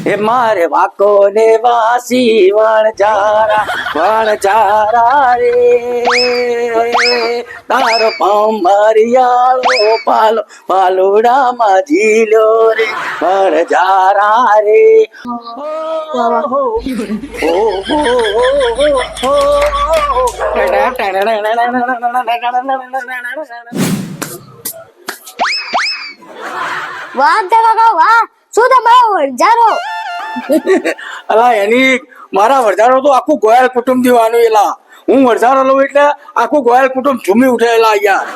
હે મારે વાકો ને વાસી વણજારા રે તારો પંભરિયાળો પાલુડામાં ઝીલો રે વણજારા રે વાહ કાકા વાહ શું તમારો વણઝારો અલા એની મારા વરજારો તો આખું ગોયલ કુટુંબ દીવાનું એલા હું વરજારો લઉં એટલે આખું ગોયલ કુટુંબ ઝૂમી ઉઠેલા યાર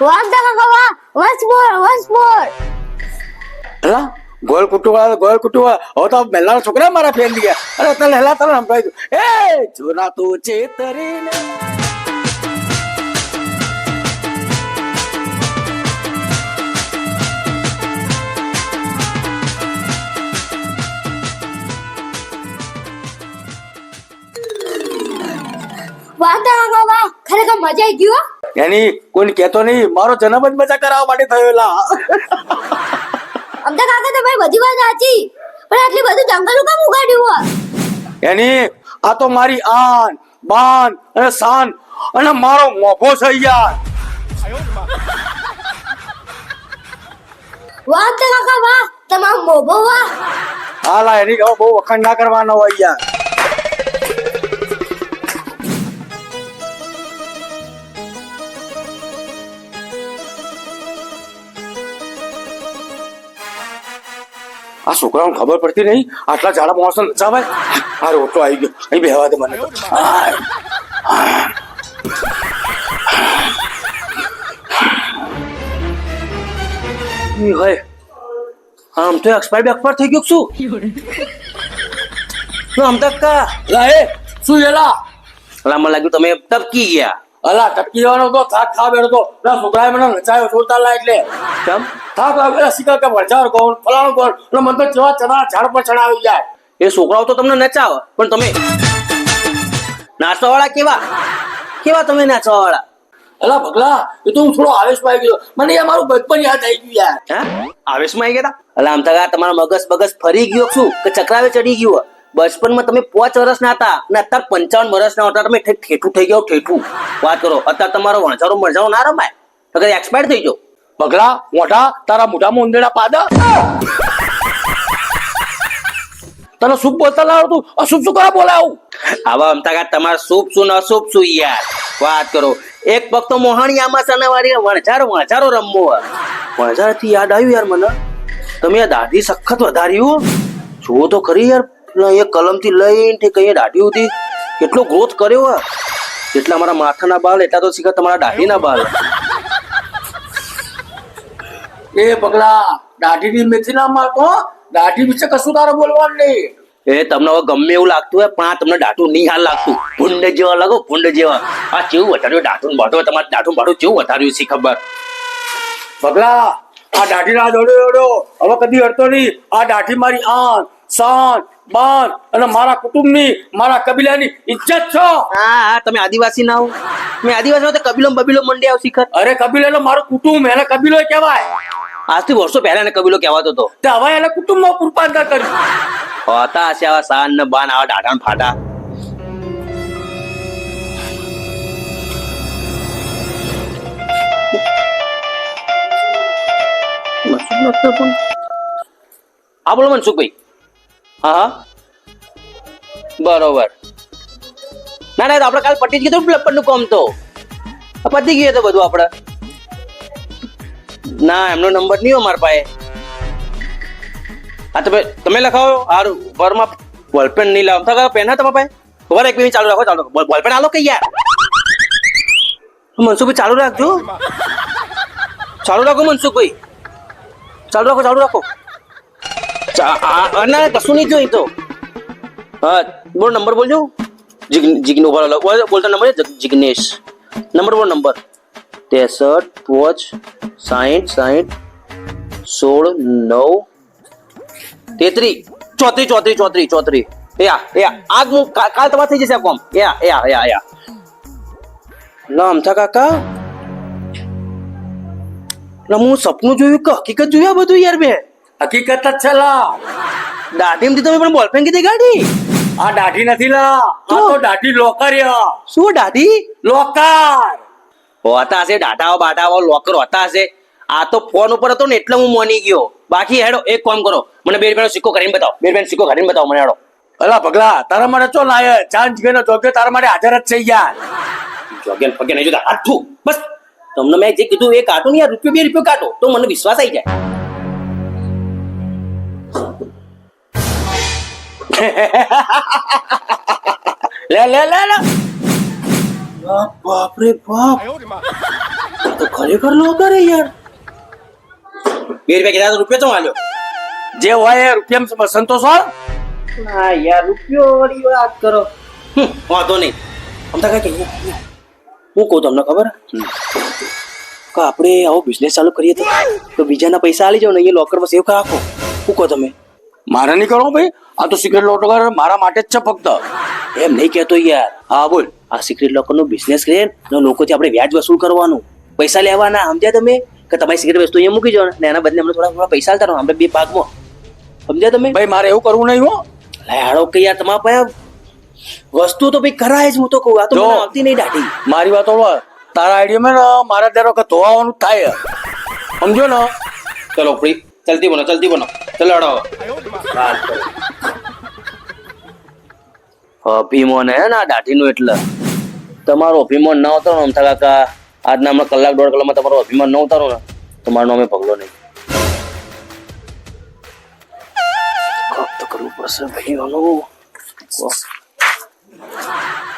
વાહ કાકા વાહ વન્સ મોર અલા ગોયલ કુટુંબ હવે તો પહેલા છોકરા મારા ફેન ગયા અરે તને હેલા તને સંભળાઈ દઉં એ જોના તો ચેતરીને વાહ કાકા વાહ ખરેખર મજા આવી ગઈ હો એની કોઈ કહેતો નહીં મારો જન્મ જ મજા કરાવવા માટે થયેલા અમદા કાકા તમારી બધી વાત સાચી પણ આટલી બધું જંગલ કેમ ઉગાડ્યું હો એની આ તો મારી આન બાન અને શાન અને મારો મોભો છે યાર વાહ કાકા વાહ તમારો મોભો વાહ હાલા એની હવે બહુ વખાણ ના કરવાનો હોય યાર આ છોકરાઓને ખબર પડતી નહીં આટલા ઝાડા માણસો નચાવાય આ રોટલો આવી ગયો અહીં બેહવા દે મને હોય આમ તો એક્સપાયર થઈ ગયો શું આમ તક કા લા એ શું એલા અલા મને લાગ્યું તમે ટપકી ગયા. અલા ટપકી જવાનો તો થાક ખા બેઠો તો ના છોકરાએ મને નચાયો છોડતા લા એટલે કેમ? થાક લાગે શીખા કે વરજાર કોણ ફલાણું કોણ એટલે મને તો જેવા ચણા ઝાડ પર ચડાવી જાય એ છોકરાઓ તો તમને નચાવે પણ તમે નાચવા વાળા કેવા તમે નાચવા વાળા? અલા ભગલા એ તો હું થોડો આવેશમાં આવી ગયો મને યાર મારું બચપન યાદ આવી ગયું યાર હે આવેશમાં આવી ગયા હતા? અલા આમ તો તમારા મગજ ફરી ગયો શું કે ચક્રાવે ચડી ગયું? બચપનમાં તમે 5 વર્ષના હતા અને અત્યારે 55 વર્ષના હતા તમે ઠેઠું થઈ ગયો ઠેઠું વાત કરો અત્યારે તમારો વણઝારો ના રમાય તો કઈ એક્સપાયર થઈ ગયો. ભગલા મોઢા તારા મોઢામાં ઉંદેડા પાદા તને શુભ બોલતા લાવ તું અશુભ શું કરવા બોલાવું આવા અમતા તમારે શુભ શું ને અશુભ શું યાર વાત કરો. એક પગ તો મોહણિયામાં સનવારી વણઝારો રમવો વણઝારથી યાદ આવ્યું યાર મને તમે આ દાઢી સખત વધાર્યું જુઓ તો ખરી યાર એ કલમથી લઈને કઈ દાઢી હતી કેટલો ગ્રોથ કર્યો હે જેટલા મારા માથાના બાલ એટલા તો શીખા તમારા દાઢીના બાલ. એ પગલા દાઢીની મેથી ના મારતો દાઢી વિશે કશું તારે બોલવાનું નહીં. એ તમને હવે ગમે એવું લાગતું હોય પણ આ તમને દાઢું નહીં હાલ લાગતું ભૂંડ જેવા લાગો ભૂંડ જેવા. આ કેવું વધાર્યું દાઢું બાઢું તમારે દાઢું બાઢું કેવું વધાર્યું છે ખબર? પગલા આ દાઢી ના દોડ્યો હવે કદી હડતો નહીં. આ દાઢી મારી આન શાન બાન અને મારા કુટુંબની મારા કબીલાની ઇજ્જત છો. હા તમે આદિવાસી ના હો મેં આદિવાસી તો કબીલો બબીલો મંડી આવ શીખર. અરે કબીલો મારું કુટુંબ એને કબીલો કહેવાય. આજથી વર્ષો પહેલા એને કબીલો કહેવાતો હતો તે હવે એને કુટુંબમાં રૂપાંતર કર્યું. હતા હશે આવા શાન ને બાન આવા દાઢા ને ફાટા. હા બોલો મનસુખભાઈ. હા બરોબર. ના તો આપડે કાલ પટી જ ગયું પ્લપર નું કામ તો પતી ગયું તો બધું આપડે. ના એમનો નંબર નહીં હોય મારા પાસે. હા તમે લખાવો હારું ઘરમાં બોલપેન નહીં લાવતા પેન હા તમારા પાસે? ખબર એક મિનિટ ચાલુ રાખો બોલપેન આલો કે યાર મનસુખભાઈ ચાલુ રાખજો. ચાલુ રાખો મનસુખભાઈ ચાલુ રાખો. ના કશું નહીં જોઈ તો હા બોલ નંબર બોલજો. જીગ્નો બોલતા નંબર જિગ્નેશ નંબર બોલ નંબર 63 5 60 16 9 33 34 આજ હું કાલ તમારે થઈ જશે કોમ. અમથા કાકા હું સપનું જોયું કે હકીકત જોયું બધું યાર બે હકીકત જ છે લા. દાઢીમાંથી તમે પણ બોલપેન કીધી ગાડી? આ દાઢી નથી લા, આ તો દાઢી લોકર શું દાઢી? લોકર. હોતા હશે ડાટાઓ બાટાઓ લોકર હોતા હશે. આ તો ફોન ઉપર હતો ને એટલે હું મોની ગયો. બાકી હેડો એક કામ કરો, મને 2 રૂપિયાનો સિક્કો કાઢીને બતાવો. 2 રૂપિયાનો સિક્કો કાઢીને બતાવો મને હેડો. અલા પગલા, તારા માટે ચો લાય ચાંદ ગયો જોગ્યો તારા માટે હાજર જ છે યાર. જોગેન ફગેન નહીં જોતા આઠું બસ. તમને મેં જે કીધું એ કાઢો ને યાર, રૂપિયો 2 રૂપિયો કાઢો તો મને વિશ્વાસ આવી જાય. લે લે લે લે. બાપ રે બાપ, આ તો ખરેખર લોકર હે યાર. 2 રૂપિયા કીધા તો રૂપિયો ચો આલ્યો? જે હોય એ રૂપિયામાં સંતોષ હોય. હા યાર, રૂપિયો વાળી વાત કરો. વાંધો નહીં. અમતા કઈ કહીએ હું કહું તમને ખબર કે આપણે આવો બિઝનેસ ચાલુ કરીએ તો બીજાના પૈસા આલી જાવ ને એ લોકરમાં સેવ રાખો. શું કહો તમે? મારે નહીં કરવો ભાઈ, આ તો સિક્રેટ લોકર મારા માટે જ છે ફક્ત. એમ નહીં કહેતો યાર. હા બોલ. આ સિક્રેટ લોકરનો બિઝનેસ કરીએ ને લોકોથી આપણે વ્યાજ વસૂલ કરવાનું, પૈસા લેવાના. સમજ્યા તમે? કે તમારી સિક્રેટ વસ્તુ અહીંયા મૂકી જાવ ને એના બદલે અમને થોડા પૈસા આલતા રહો, આપણે 2 ભાગમાં. સમજ્યા તમે? ભાઈ મારે એવું કરવું નહીં હો. હાડો કે યાર તમારા પાસે વસ્તુ તો ભાઈ કરાય જ. હું તો કહું આ તો મને આવતી નહીં દાઢી. મારી વાત હોવા તારા આઈડિયા માં મારા દર વખત ધોવાનું થાય, સમજો ને. ચલો ભાઈ ચલતી બનો ચલો હડો. અભિમાન હે ને આ દાઢીનું, એટલે તમારો અભિમાન ના ઉતારો ને અમથા કાકા, આજના હમણાં કલાક 1.5 કલાકમાં તમારો અભિમાન ન ઉતારો ને તમારું નામે પગલો નહીં. તો કરવું પડશે ભાઈ આનું.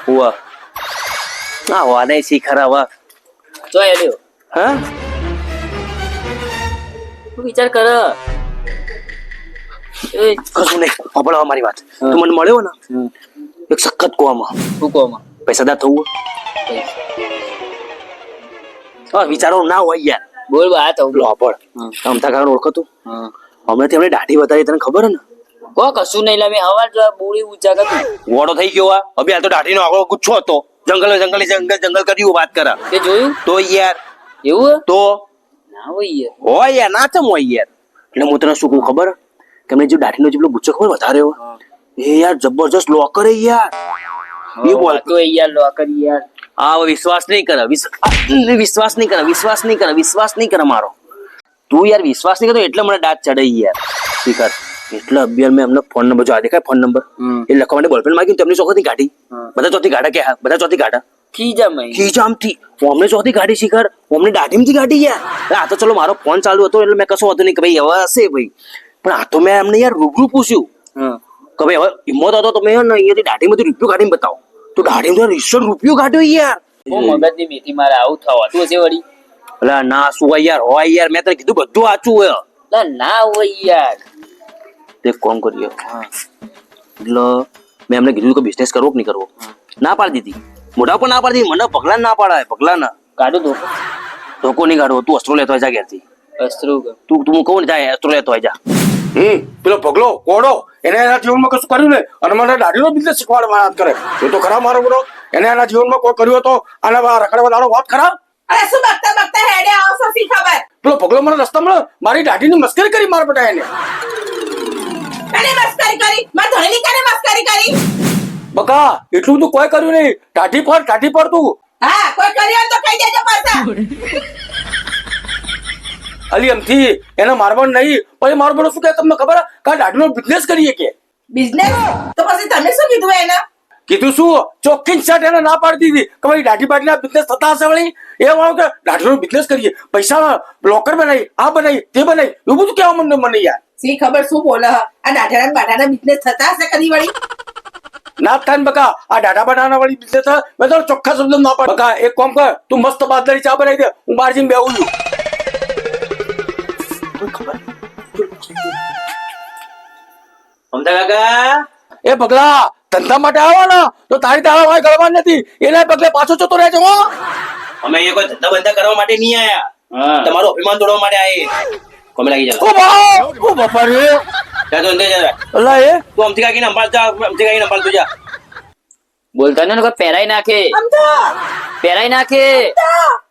હુઆ હા વાને શીખરા વા તો એલ્યો હા તું વિચાર કર. એ કશું નહીં, સાંભળવા મારી વાત. તું મને મળ્યો ને એક સખત કોમાં શું કોમાં પૈસાદાર થવું. હા વિચારો ના હોય યાર. બોલ બા તો લો પણ અમથા કાકા ઓળખો તું? હમણાં થી દાઢી વધારી તને ખબર હે ને? કો કશું નહીં લે, મેં હવાર બોડી ઊંચા કરતું વોડો થઈ ગયો આ. અભી આ તો દાઢીનો આગળ ગુચ્છો હતો. જંગલ કર્યું વાત કરા તે જોયું તો યાર. એવું તો ના હોય યાર. હોય યાર, ના ચમ હોય યાર. એટલે હું તને શું કહું ખબર કે મેં જે દાઢીનો જેટલો ગુચ્છો ખબર વધારે હોય એ યાર જબરજસ્ત લોકર હે યાર. એ બોલ તો યાર લો કરી યાર. આ વિશ્વાસ નહીં કરે, વિશ્વાસ નહીં કરે મારો. તું યાર વિશ્વાસ નહીં કરતો એટલે મને દાંત ચડે યાર. શીખર એટલે અભિયાન મેં એમને ફોન નંબર જો આ દેખાય ફોન નંબર એ લખવા માટે બોલપેન માંગ્યું. તેમની ચોથી ગાડી બધા ચોથી ગાડા કે હા બધા ચોથી ગાડા ખીજામથી અમને ચોથી ગાડી શીખર અમને દાઢીમથી ગાડી યાર. આ તો ચલો મારો ફોન ચાલુ હતો એટલે મેં કશું હતું નહીં કે ભાઈ હવે હશે ભાઈ, પણ આ તો મેં એમને યાર રૂબરૂ પૂછ્યું કે ભાઈ હવે હિંમત હતો તો મેં અહીંયાથી દાઢીમાંથી રૂપિયો કાઢીને બતાવો. તો દાઢીમાં રૂપિયો કાઢ્યો યાર. મગજની મેથી મારે આવું થવાતું હશે વળી. અલા ના શું હોય યાર મેં તને કીધું બધું સાચું હોય. ના હોય યાર. એક કામ કરીએ એટલે મેં એમને કીધું કે બિઝનેસ કરવો કે નહીં કરવો. ના પાડી દીધી, મોઢા પર ના પાડી દીધી. મને પગલા ના પાડાય, પગલા ના કાઢું ધોકો ધોકો નહીં કાઢવો. તું અસ્ત્રો લેતો જા ઘેરથી. અસ્ત્રુ તું કહું ને જાય અસ્ત્રો લેતો જા. પેલો પગલો કોડો એને એના જીવનમાં કશું કર્યું ને અને મને દાઢીનો બિઝનેસ શીખવાડવા વાત કરે. એ તો ખરા મારો બરો, એને એના જીવનમાં કોઈ કર્યું તો આના રખડવા દાડો વાત ખરા. અરે શું બકતા હેડે આવશો સી ખબર. પેલો પગલો મને રસ્તા મળે મારી દાઢીની મસ્કરી કરી મારા બેટા એને. કને મસ્કરી કરી? માં ધણી કને મસ્કરી કરી? બકા એટલું બધું કોઈ કર્યું નહીં. કાઠી પર તું હા કોઈ કર્યો તો કહી દેજો પાછા. અલી એમથી એને મારવાનું નહીં. પછી મારો બેટો શું કહે તમને ખબર કે દાઢીનો બિઝનેસ કરીએ કે? બિઝનેસ તો પછી તમે શું કીધું એને? કીધું શું ચોખ્ખી શર્ટ એને ના પાડી દીધી કે ભાઈ દાઢી બાઢીના બિઝનેસ થતા હશે વળી. એ વાળો કે દાઢીનો બિઝનેસ કરીએ, પૈસા લોકર બનાવી, આ બનાવી, તે બનાવી, એવું બધું કેવા મને યાર. સી ખબર શું બોલે આ દાઢાના બાઢાના બિઝનેસ થતા હશે કદી વળી. ના થાય ને બકા, આ દાઢા બાઢાના વાળી બિઝનેસ મેં તો ચોખ્ખા શબ્દ ના પાડ. બકા એક કામ કર, તું મસ્ત બાદલારી ચા બનાવી દે, હું બહાર જઈને બેહું છું. અમથા કાકા એ પગલા ધંધા માટે આવો ને તો તારી તારા વાય ગળવાની નથી. એના પગલે પાછો જતો રહેજો હો. અમે અહીંયા કોઈ ધંધા બંધા કરવા માટે નહીં આયા, તમારું અભિમાન તોડવા માટે આયા. કોમે લાગી જા. ઓ બાપા રે. જા તો અંદર જા. અલ્લા એ તું અમથી કાકીને સંભાળ જા, અમથી કાકીને સંભાળ તું જા. બોલતા ને કોઈ પહેરાઈ નાખે, અમથા પહેરાઈ નાખે.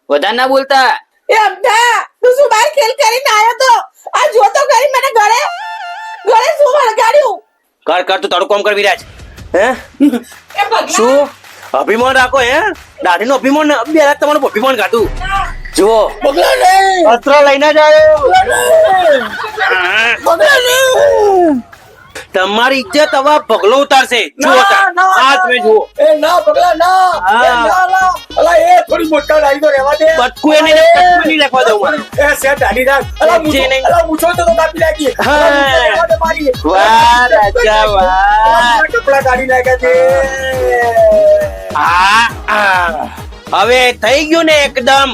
વધારે ના બોલતા. એ અમથા તું શું બહાર ખેલ કરીને આવ્યો તો આ જોતો કરી મને ગળે. ઘરે શું વળગાડ્યું કર કર તું તારું કામ કર વિરાજ હે એ પગલા શું અભિમાન રાખો હે દાઢી નો અભિમાન ને બે લાખ તમારું અભિમાન કાઢું જુઓ પગલા નહીં અસ્ત્ર લઈને જ આવ્યો પગલા નહીં તમારી ઇજ્જત હવે પગલો ઉતારશે જુઓ ના, તાર. ના, આ તમે જુઓ એ ના પગલા ના હા. એ ના ના અલા એ થોડી મોટા ડાળી તો રહેવા દે બટકું એને બટકું નહીં લખવા દઉં મને. એ સે ડાળી રાખ અલા વચ્ચે મૂછો નહીં. અલા મૂછો તો કાપી નાખી હા. અલા, મૂછો રહેવા દે મારી. વાહ, રાજા, વાહ. અલા, કપડા કાઢી નાખ્યા છે હવે થઈ ગયું ને એકદમ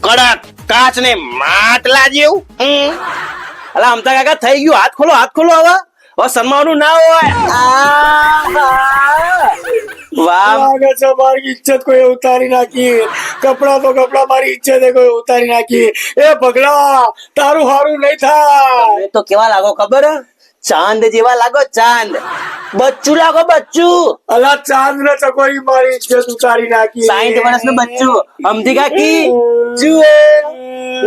કડક કાચ ને માટલા જેવું અલા અમતા કાકા થઈ ગયું હાથ ખોલો હવે શરમાવાનું ના હોય વાહ લાગે છે મારી ઇજ્જત કોઈ ઉતારી નાખી કપડા તો કપડા મારી ઇજ્જત કોઈ ઉતારી નાખી એ પગલા તારું હારું નહીં થાય તમે તો કેવા લાગો ખબર હે? ચાંદ જેવા લાગો ચાંદ બચ્ચું લાગો બચ્ચું અલા ચાંદ ને ચકોરી મારી ઇજ્જત ઉતારી નાખી 60 વર્ષનું બચ્ચું અમથી કાકી જુઓ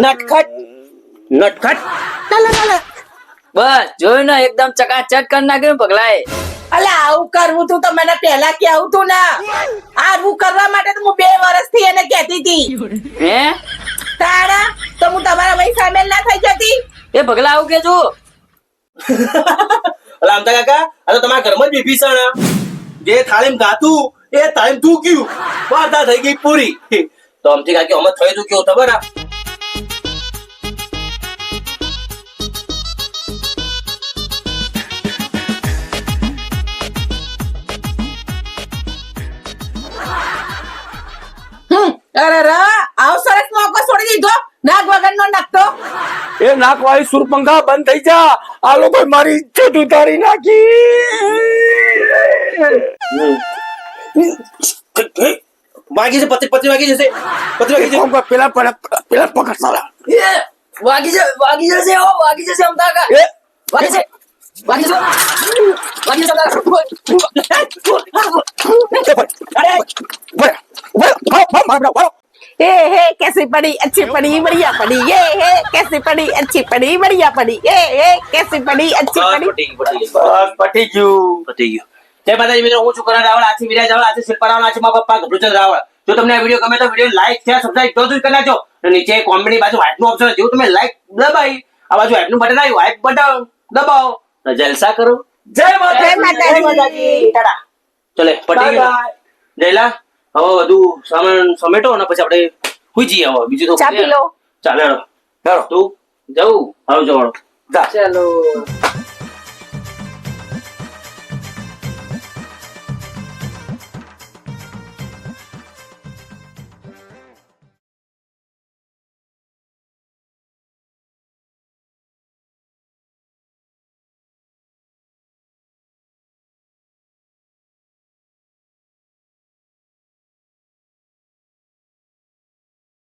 નટખટ બસ જોયું ને એકદમ ચકાચક કરી નાખ્યું પગલાએ. અલા આવું કરવું તું તો મને પહેલા કેવું તું ને આવું કરવા માટે તો હું 2 વર્ષથી એને કહેતી હતી હે તારા તો હું તમારા વહી સામેલ ના થઈ જતી એ પગલા આવું કે છું અલા અમતા કાકા આ તો તમારા ઘરમાં જ વિભીષણ જે થાળીમાં ગાતું એ થાળીમાં થૂક્યું વાર્તા થઈ ગઈ પૂરી તો અમથી કાકી અમે થઈ તું કેવું ખબર આ અરે રા આવો સરસ મોકો છોડી દીધો નાક વગરનો નકતો એ નાકવાળી સુરપંખા બંધ થઈ જા આ લોકો મારી ઇજ્જત ઉતારી નાખી વાગી છે પતિ વાગી જશે પતિ વાગી જશે પેલા પકડ સાલા એ વાગી જશે વાગી જશે અમતા કા એ વાગી જશે ए हे कैसी पड़ी अच्छी पड़ी बढ़िया पड़ी ये हे कैसी पड़ी अच्छी पड़ी बढ़िया पड़ी ये हे कैसी पड़ी अच्छी पड़ी બસ પટી ગયું પતી ગયું જય માતાજી મિત્રો હું છું કરણ રાવળ આથી વિરાજ રાવળ આથી શિલ્પા રાવળ આથી મારા પપ્પા ગભરુચંદ રાવળ જો તમને આ વિડીયો ગમે તો વિડીયો લાઈક શેર સબસ્ક્રાઇબ જરૂર કરી નાખજો અને નીચે કોમેન્ટની બાજુ વ્હાઇટ નું ઓપ્શન જેવું તમે લાઈક દબાઈ આ બાજુ વ્હાઇટ નું બટન આવ્યું વ્હાઇટ બટન દબાવો તો જલસા કરો જય जय माताजी ટાટા ચલે પટી ગયું જયલા હવે બધું સામાન સમેટો અને પછી આપણે હુઈ જઈએ હવે બીજું તો चा पी लो ચાલે હેડો. તું જવું હવે જવાનું ચલો